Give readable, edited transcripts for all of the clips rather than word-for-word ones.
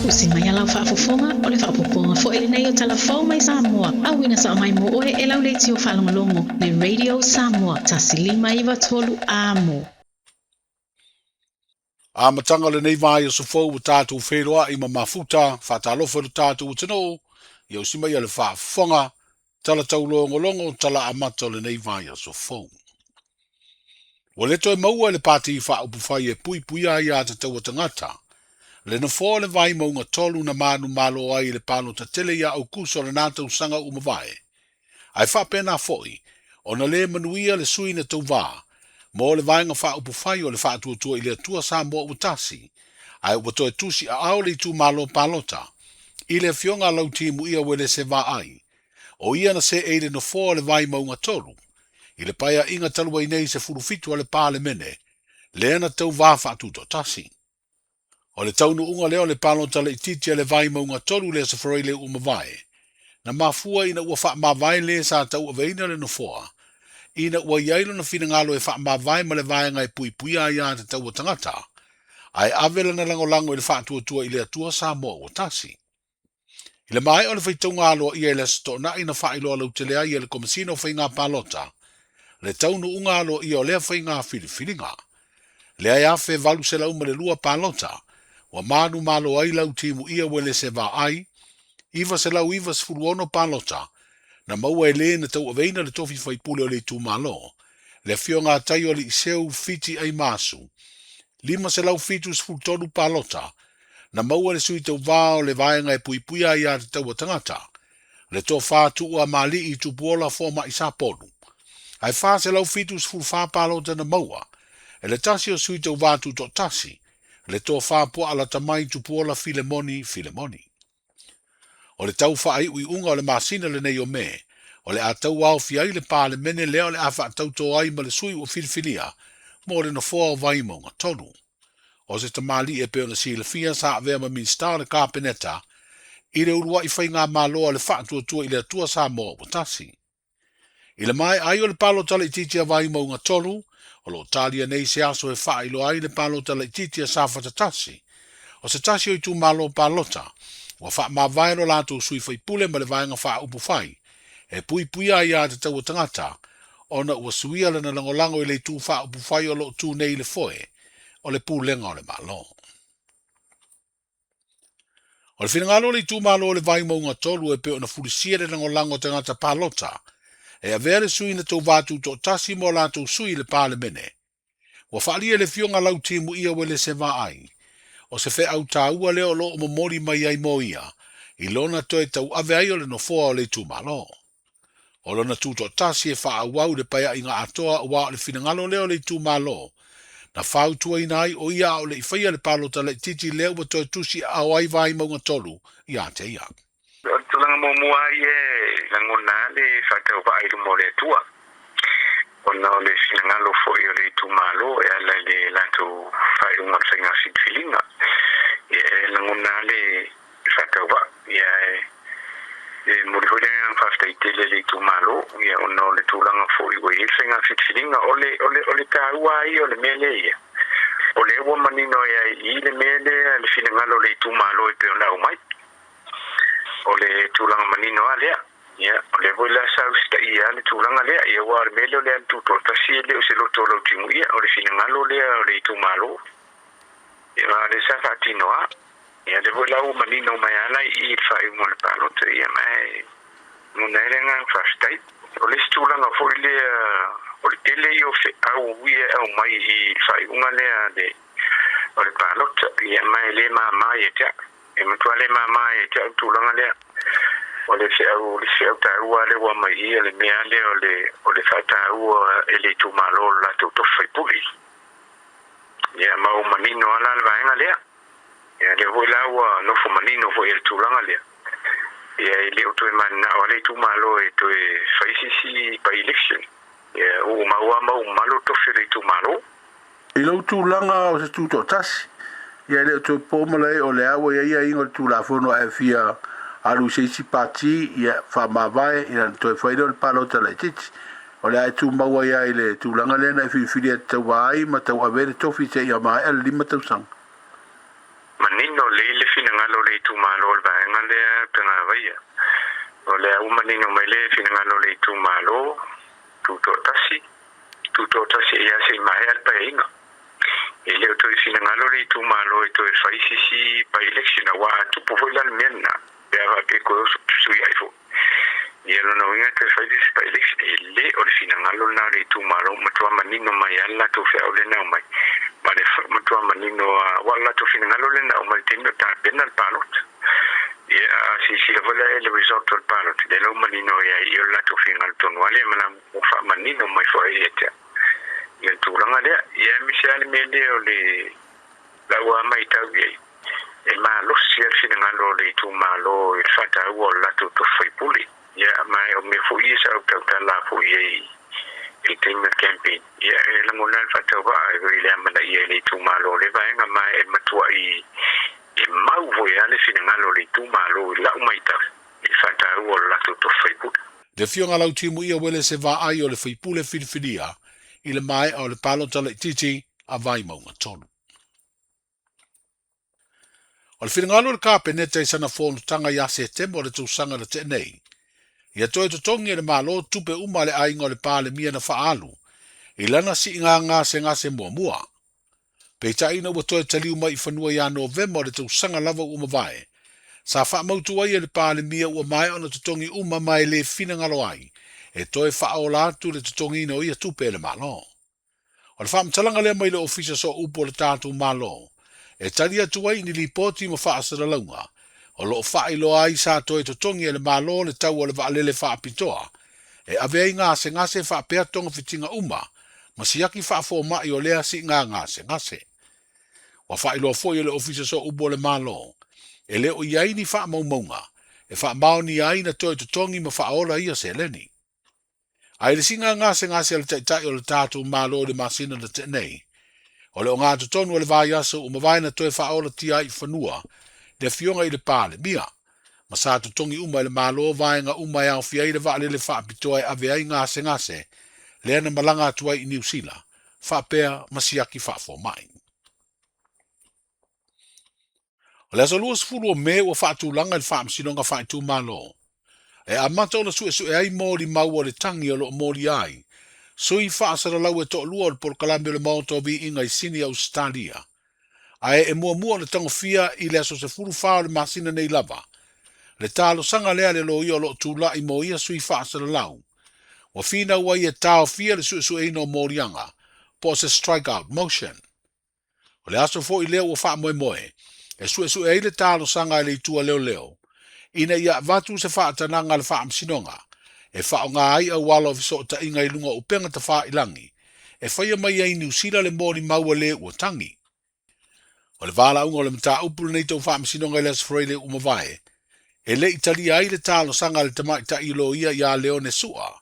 Usi mai alau whaafofonga o le whaapoponga fo ele nei o Tala Fou Mai Samoa. Awina sa o mai mo oe e lau leiti o whalongolongo le Radio Samoa. Tasi 5 amo. A matanga le nei vai o sofou o tātou wheroa i mafuta, whatalofa le tātou o tino, i au sima i le whaafonga, tala taulongolongo, tala amata le nei vai o sofou. O le toi maua le pāti i whaupufai e pui pui ai a te tau tangata, le na fō le vai maunga tolu na manu malo ai le palo ta tele ia au kuso le nātou sanga umawai. Ai whapena fōi, o na le manuia le sui na tau vā, mo le vainga whaupufai o le whaatuatua i le atua sa mo utasi, ai wato e tusi a aole i tu malo palota, i le fionga lau timu ia wele se vā ai, o ia na se eire na fō le vai maunga tolu, i le paia inga talua i nei se furufitu le pāle mene, le ana tau vā whaatuto tasi. O le taunu unga leo le palota le ititia le vai maunga tolu le se wharai le umawai, na mafua ina ua wha mawai le sa tau aveina le na fōa, ina ua iailo na whina ngalo e wha mawai ma le vai ngai pui pui a ia te tau tangata, ai avela na lango i le whaatua i le atua sa mo o tasi. I le mai o le whaitau ngalo ia le sto na ina whailoa lau te lea ia le komisino whai ngā palota, le taunu ungalo ia o lea whai ngā whiriwhiringa. Lea ia whe valu se lau ma le lua palota, wa manu malo ai lau timu ia wele se va ai, iwa se lau iwa se furuono palota, na maua e le na tau aveina le tofi whaipule o le tu malo, le fio ngā tai o le iseu fiti ai masu, lima se lau fitu se fultonu palota, na maua le sui tau vāo le vaenga e pui pui ai a te tau tangata, le tō whātu ua mali i tu puola fōma i sāponu. Ai whā se lau fitu se fulwhā palota na maua, e le tasi o sui tau vātu tō tasi, le tō whāpua ala tamai tu puola filemoni. O le tau wha ai ui unga o le masina le nei o me, o le a tau au fiai le pāle mene leo le a wha tau tō ai ma le sui o filfilia, mo le na fōa o vai maunga tonu. O se tamali e peo na si le fia sa avea ma min star le kāpeneta, i le urua i whai ngā māloa le wha tua i le atua sa mo o tasi. I le mai ai o le palo tala i titia vai maunga tonu, o lo talia nei se aso e wha ilo ai le palo tala i titia sa whatatasi, o se tasi o i tu malo palota, wa wha ma vairo lato sui whai pule ma le vaenga wha upu whai, e pui pui ai a te tau tangata, o na ua suia le na langolango i le tu wha upu whai o lo tu nei le foe, o le pūlenga o le malo. O le whinangalo le tu malo o le vai maunga tolu e peo na furisia le langolango tangata palota, e a vere sui na tau vātu tō tasi mo lato sui le pāle mene. Wa whaalia le fionga lau timu ia wele se vā ai, o se fe au tāua leo lo o mamori mai ai mo ia, i lona toe tau ave ai o le no foa o le tu malo. O lona tūto tasi e wha au le paia i ngā atoa o wā o le whinangalo leo le tu malo, na whau tua ina ai o ia o le i whaia le palota le titi leo wa toe tusi au ai vai maunga tolu i a te ia. Tulanga mo mua e langona le whakau wa airu mo le tua. O na le whinangalo fo i o le tu malo e ala le lato whairu ngā whainga sidwhilinga. E langona le whakau wa e murihoile ang whaftaitele le tu malo e o na le tulanga fo i o e whainga sidwhilinga o le kāua ai o le mele ia. O le ua manino i le mele le whinangalo le tu malo e peo na umai. O le tulanga manino a lea. O le voila sau sta ia le tulanga lea. Ia wa le mele o le antuto. Tasi e leo se loto lau timu ia. O le whinangalo lea o le tu malo. Ia le sa whatino a. Ia le voila u manino mai ala i whai mo le palota. Ia mai muna erenga whastai. O le tulanga fo i lea. O le tele i o fe au uia au mai i whai unga lea de. O le palota. Ia mai le maa mai e tea. E matua le mama e te au tūlanga lea. O le se au tāua le wa mai ia le mea le o le whātāua e le tūmalo la tau tofai puli. Ia mau manino ala le vaenga lea. Ia le hoi laua nofo manino fo e le tūlanga lea. Ia e le uto e mana o le tūmalo e to e whaisisi pa election. Ia u maua mau malo tofi le tūmalo. I lau tūlanga o se tūto tasi. Ia le to pomale o le awa ia ingo tu la fono e fia alu se si pati ia fa mavae ia to foi do palo tele titi o le tu maua ia ile tu langa le na fi te wai ma te avere to fi se ia ma el lima tu sang manino manino le fina ngalo le tu malo ba ngale tanga vaya o le manino mai le fina ngalo le tu malo tu to tasi ya se mai al pa inga ele to fina ngalo le tu malo to fa isi pa election wa tu po la menna ya va pe ko su ya ifo yelo no inga te fa isi pa election ele o fina ngalo na le tu malo matwa manino mai alla to fe o le na mai mare mutua manino wala to fina ngalo le na mal tino ta penal palot ya si la vola el resort del palot de lo manino ya io la to fina al ton wale mana fa manino mai fo eta ya tu langa de ya misal mele o le la wa mai ta ye e ma lo si al fina ngalo le tu malo il fata wala to fai puli ya mai o me fo isa o ta la fo ye il tema campaign ya la mona fata ba ai le amana ye le tu malo le ba nga mai e matua i mau voya le fina ngalo le tu malo la umaita il fata wala to Facebook Le fionga lau timu ia wele se va ai o le whaipule whiriwhiria i le mai o le palo tala titi a vai maunga tonu. O le whiringalo le kāpeneta i sana whonu tanga ia se temo o le tūsanga le te nei. Ia toi tutongi e le malo tupe uma le ainga o le pāle mia na whaalu i lana si ngā se mua. Peita ina ua toi taliu mai i whanua ia Novemba o le tūsanga lava uma vai. Sa wha mautu ai e le pāle mia ua mai o na tutongi uma mai le fina ngalo ai. E toi wha o lātu le tutongi ino ia tupe le malo. O le wha mtalanga lea mai le ofisa so upo le tātu malo. E tali atu ai ni li poti ma wha asara launga. O lo wha ilo ai sa toi tutongi e le malo le tau o le waalele wha apitoa. E avei ngase wha pea tonga fitinga uma. Ma siaki wha fo mai o lea si ngase. Wa wha ilo foi o le ofisa so upo le malo. E leo iai ni wha maunga. E wha mau ni ai na toi tutongi ma wha ola ia se leni. Ai le singa ngase ale taitai o le tātu malo le masina le te nei. O le o ngā tutonu o le vai aso o mawai na toi wha ola tia i whanua. Le fionga i le pāle mia. Ma sa tutongi uma le malo vai nga uma ia o fiai le wale le wha apitoa e ave ai ngase. Le ana malanga atua i New Zealand. Wha pea masiaki wha fo mai. O le aso luas fulu o me o wha atulanga le wha amsinonga wha i tu malo. E amata o na sue ai mōri mau o le tangi o lo mōri ai. Sui whaasara lau e toa lua o le porkalambi o le maoto vi inga i sini Australia. Ai e mua le tango fia i le aso se furu whao le masina nei lava. Le talo sanga lea le lo ia o lo tūla i mo ia sui whaasara lau. Wa fina ua ia tau fia le sue ino mōrianga. Po se strike out motion. O le aso fo i leo ua wha moe. E sue ai le talo sanga i le itua leo. Ina ia vatu se whaatananga le whaamsinonga. E whaonga ai au walo viso ta inga ilunga upenga ta wha ilangi. E whaia mai ai New Zealand le mōri maua le ua tangi. O le wala unga o le mta upulu nei tau whaamsinonga i les freile umawai. E le itali ai le talo sanga le tamai ta ilo ia leo ne sua.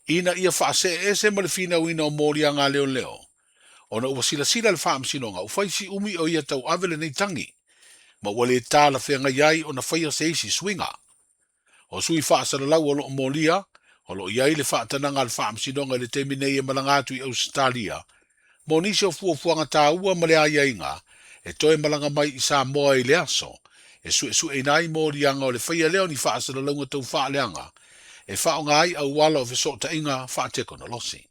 Ina ia whaase se ma le fina uina o mōri anga leo. O na ua sila le whaamsinonga ufaisi umi o ia tau avele nei tangi. Ma wale tala whenga iai o na whaia se isi swinga. O sui whaasara lau o lo molia, o lo iai le whaatananga le whaamsinonga le te minei e malangatu i Australia. Mo nisi o fuafuanga tā ua male a iainga, e toe malanga mai i Samoa i le aso, e sue nai morianga o le whaia leo ni whaasara launga tau whaaleanga, e whaonga ai au wala o visota inga whaateko na losi.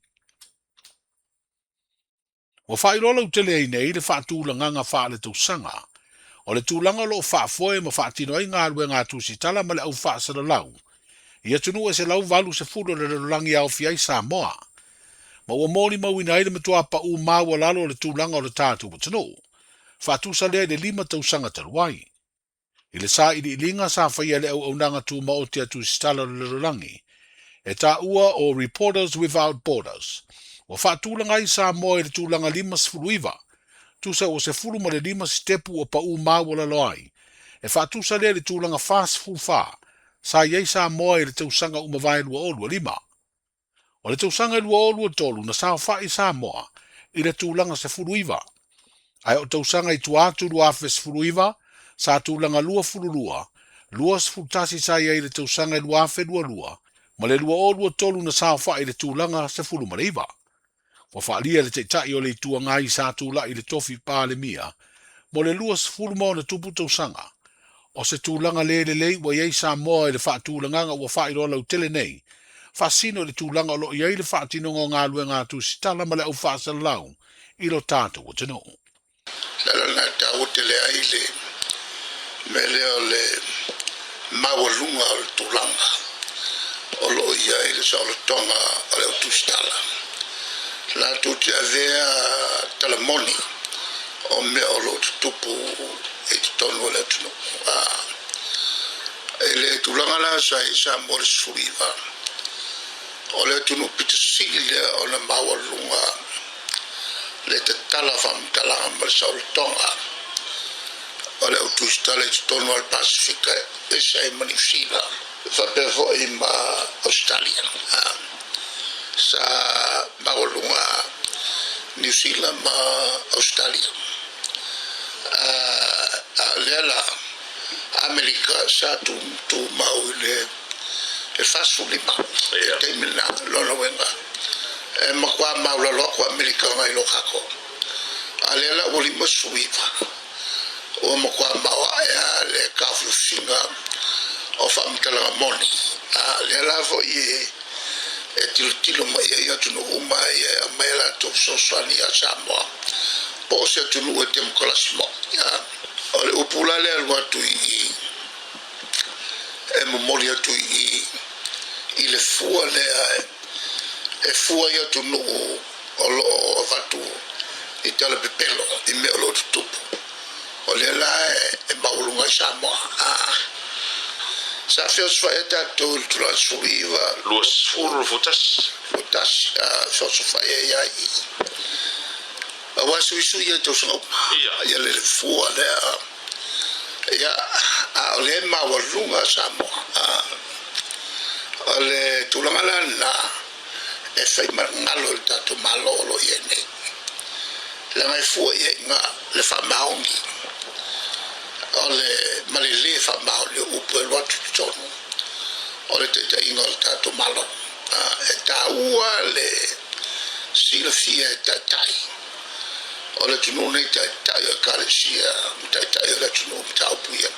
O whairola utele ai nei le whaatūlanganga whaale tau sanga, o le tūlanga lo whaafoe ma whaatino ai ngā rue ngā tūsi tala ma le au whaasara lau. Ia tunu e se lau valu se furo le rangi au fiai Samoa. Ma ua mōri mauina ai le matua pa u māua lalo le tūlanga o le tātu watano. Whaatusa lea le 5 tausanga taluai. I le sā ili ilinga sa whaia le au nanga tū maotia tūsi tala le rangi. E tā ua o Reporters Without Borders. O whaatūlanga ai Samoa i le tūlanga 5 tusa o se fulu ma le 5 stepu o pa u māwala loai. E whaatusa lea le tūlanga fast full wha, sa iei Samoa i le tausanga umawai lua olua 5. O le tausanga lua olua tolu na sa wha i Samoa i le tūlanga se fulu iwa. Ai o tausanga i tuatu lua fes fulu iwa, sa tūlanga lua fulu lua se fulu tasi sa iei le tausanga lua fe lua, ma le lua olua tolu na sa wha i le tūlanga se fulu iwa. Wa whaalia le teitai o le itua ngai sa tūla i le tofi pāle mia, mo le lua sefulu mo na tupu tausanga. O se tūlanga lei wa iei Samoa le wha tūlanga wa wha iro lau tele nei. Wha sino le tūlanga o lo iei le wha tinongo ngā lue ngā tu sitala ma le au wha sa lau i lo tātou o tino. Lala nā tau te le aile me leo le mawalunga o le tūlanga o lo iei le sa o le tonga o le au tu sitala. La tu te avea talamoni o me o lo tupu e te tonu le tunu. E le tūlanga la sa i sa mo le suriva. O le tunu pita sile o le mawalunga le te tala whamtalanga ma le sa o le tonga. O le utustala i te tonu al Pasifika e sa i New Zealand. Whapefo i ma Australia. Sa mawalunga New Zealand ma Australia. Lela Amerika sa tu mau le fasulima te mina lona wenga e makwa maula lo kwa Amerika ngai lo kako alela uli masuiva o makwa mawa ya le kafu singa o famtala moni alela fo ye e tilo mai ya tunu uma ya maila to sosani ya Samoa po se tunu e tem kolasmo ya ole upula le alwa tu e memoria tu i le fua le e fua ia tu no o lo vatu i tala pepelo i me o lo tupu o le la e maulunga Samoa sa feo sfa e tato il tura suriva Luas furu futas feo sfa e ia i awa suisu ia to so ia le fua le ia a le maulunga Samoa le tulanga na e fai ngalo il tato malolo iene la mai fu nga le fa maungi ole malile fa maungi upo el watu tono ole te ingol tato malo e taua le sila fia tatai ole tunune tatai kalesia tatai le tunune taupuia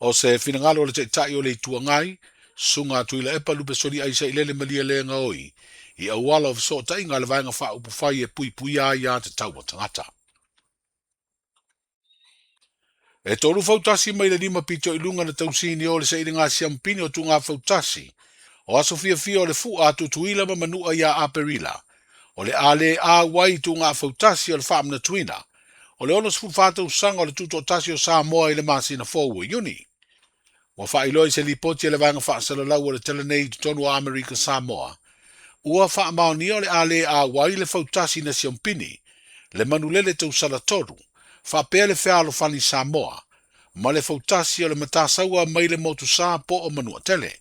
O se finangalo le tai o le tuangai, sunga tuila e palu pe sori aisa i lele malia le nga oi, i awala of so tai ngā le vaenga wha upu whai e pui a ia te tau o tangata. E toru fautasi mai le lima pito i lunga na tausini o le sa ili ngā siampini o tu ngā fautasi, o aso fia o le fu a tuila ma manua ia a perila, o le ale a wai tu ngā fautasi o le whaam na tuina, o le ono sifu whātau sanga o le tuto tasi o Samoa i le masina fōua iuni. Wa whailoi se li poti le vanga whaasala lau o le telenei tonu o Amerika Samoa. Ua whaamao ni o le ale a wai le fautasi na siampini, le manulele tau sala toru, whapea le whialo whani Samoa, ma le fautasi o le matasaua mai le motu sa po o manua tele.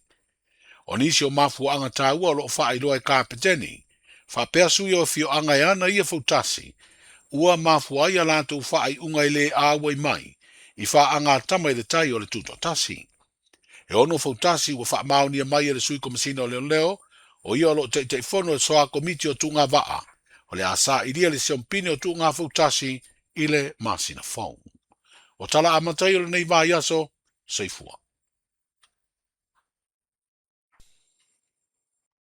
O nisi o mafua anga tāua o lo whailoi kāpeteni, whapea sui o fio anga ana ia fautasi, ua mafua ia lantou whaai unga i le a wai mai, i wha anga tamai le tai o le tuto tasi. E ono fautasi ua wha maonia mai e le sui komasina o leo, o ia lo te fono e soa komiti o tunga waa, o le asa iria le siompini o tunga fautasi i le masina fong. O tala amatai o le nei vai aso, seifua.